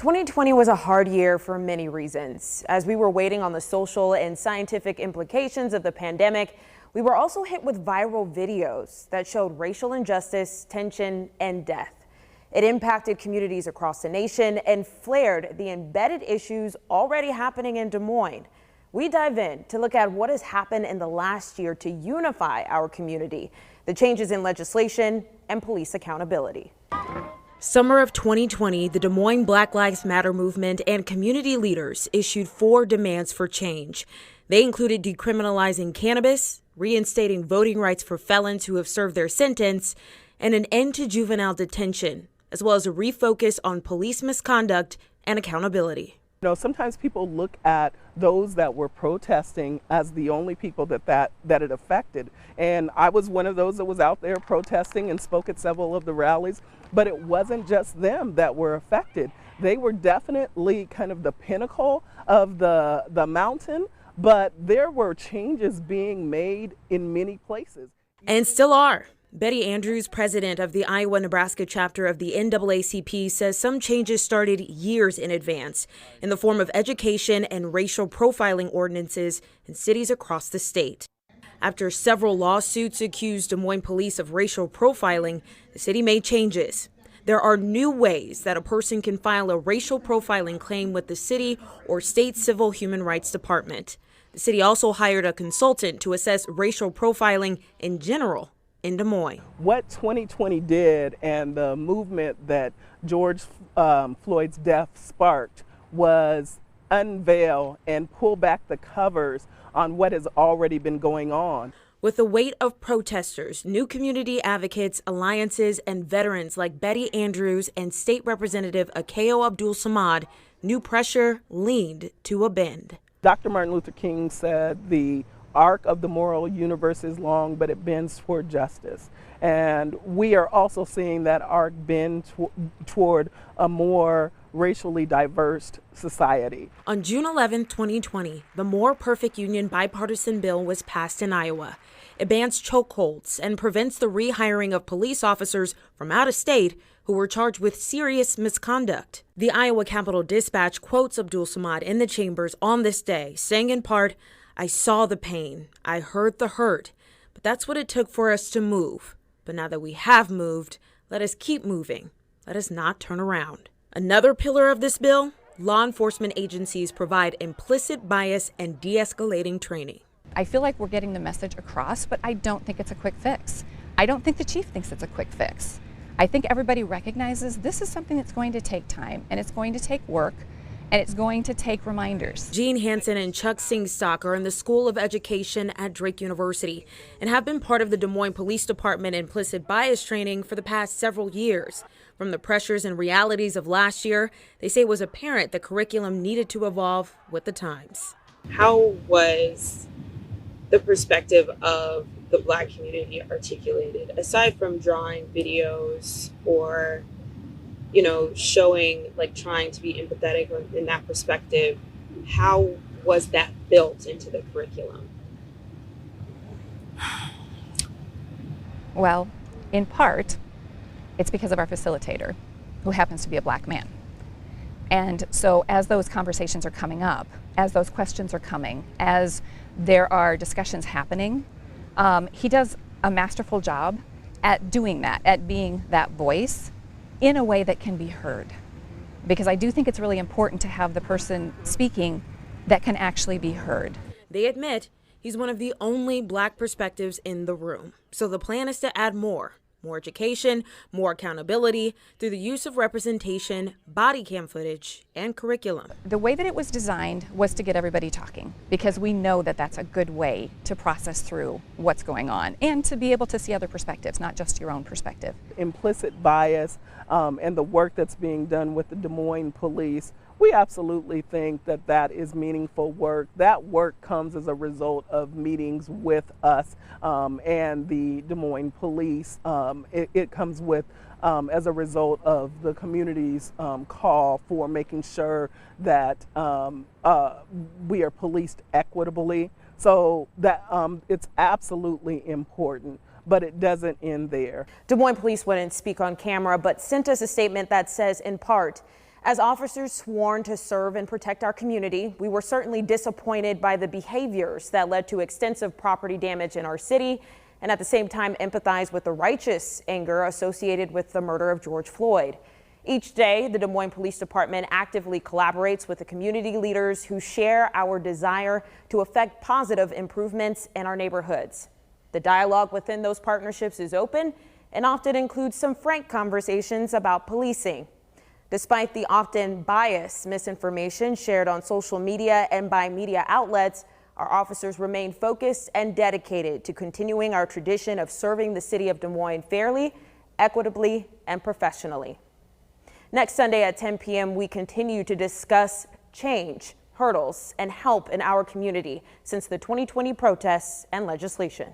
2020 was a hard year for many reasons. As we were waiting on the social and scientific implications of the pandemic, we were also hit with viral videos that showed racial injustice, tension, and death. It impacted communities across the nation and flared the embedded issues already happening in Des Moines. We dive in to look at what has happened in the last year to unify our community, the changes in legislation, and police accountability. Summer of 2020, the Des Moines Black Lives Matter movement and community leaders issued 4 demands for change. They included decriminalizing cannabis, reinstating voting rights for felons who have served their sentence, and an end to juvenile detention, as well as a refocus on police misconduct and accountability. You know, sometimes people look at those that were protesting as the only people that it affected. And I was one of those that was out there protesting and spoke at several of the rallies, but it wasn't just them that were affected. They were definitely kind of the pinnacle of the mountain, but there were changes being made in many places. And still are. Betty Andrews, president of the Iowa-Nebraska chapter of the NAACP, says some changes started years in advance in the form of education and racial profiling ordinances in cities across the state. After several lawsuits accused Des Moines police of racial profiling, the city made changes. There are new ways that a person can file a racial profiling claim with the city or state civil human rights department. The city also hired a consultant to assess racial profiling in general in Des Moines. What 2020 did and the movement that George Floyd's death sparked was unveil and pull back the covers on what has already been going on. With the weight of protesters, new community advocates, alliances, and veterans like Betty Andrews and State Representative Akeo Abdul-Samad, new pressure leaned to a bend. Dr. Martin Luther King said the arc of the moral universe is long, but it bends toward justice. And we are also seeing that arc bend toward a more racially diverse society. On June 11, 2020, the More Perfect Union bipartisan bill was passed in Iowa. It bans chokeholds and prevents the rehiring of police officers from out of state who were charged with serious misconduct. The Iowa Capitol Dispatch quotes Abdul-Samad in the chambers on this day, saying in part, "I saw the pain, I heard the hurt, but that's what it took for us to move. But now that we have moved, let us keep moving. Let us not turn around." Another pillar of this bill, law enforcement agencies provide implicit bias and de-escalating training. I feel like we're getting the message across, but I don't think it's a quick fix. I don't think the chief thinks it's a quick fix. I think everybody recognizes this is something that's going to take time, and it's going to take work, and it's going to take reminders. Gene Hansen and Chuck Singstock are in the School of Education at Drake University and have been part of the Des Moines Police Department implicit bias training for the past several years. From the pressures and realities of last year, they say it was apparent the curriculum needed to evolve with the times. How was the perspective of the Black community articulated, aside from drawing videos or showing, trying to be empathetic in that perspective? How was that built into the curriculum? Well, in part, it's because of our facilitator, who happens to be a Black man. And so as those conversations are coming up, as those questions are coming, as there are discussions happening, he does a masterful job at doing that, at being that voice in a way that can be heard. Because I do think it's really important to have the person speaking that can actually be heard. They admit he's one of the only Black perspectives in the room. So the plan is to add more education, more accountability through the use of representation, body cam footage, and curriculum. The way that it was designed was to get everybody talking, because we know that that's a good way to process through what's going on and to be able to see other perspectives, not just your own perspective. Implicit bias and the work that's being done with the Des Moines Police, we absolutely think that that is meaningful work. That work comes as a result of meetings with us and the Des Moines Police. It comes with as a result of the community's call for making sure that we are policed equitably. So that it's absolutely important. But it doesn't end there. Des Moines Police wouldn't speak on camera, but sent us a statement that says, in part, As officers sworn to serve and protect our community, we were certainly disappointed by the behaviors that led to extensive property damage in our city, and at the same time empathize with the righteous anger associated with the murder of George Floyd. Each day, the Des Moines Police Department actively collaborates with the community leaders who share our desire to effect positive improvements in our neighborhoods. The dialogue within those partnerships is open and often includes some frank conversations about policing. Despite the often biased misinformation shared on social media and by media outlets, our officers remain focused and dedicated to continuing our tradition of serving the city of Des Moines fairly, equitably, and professionally. Next Sunday at 10 p.m., we continue to discuss change, hurdles, and help in our community since the 2020 protests and legislation.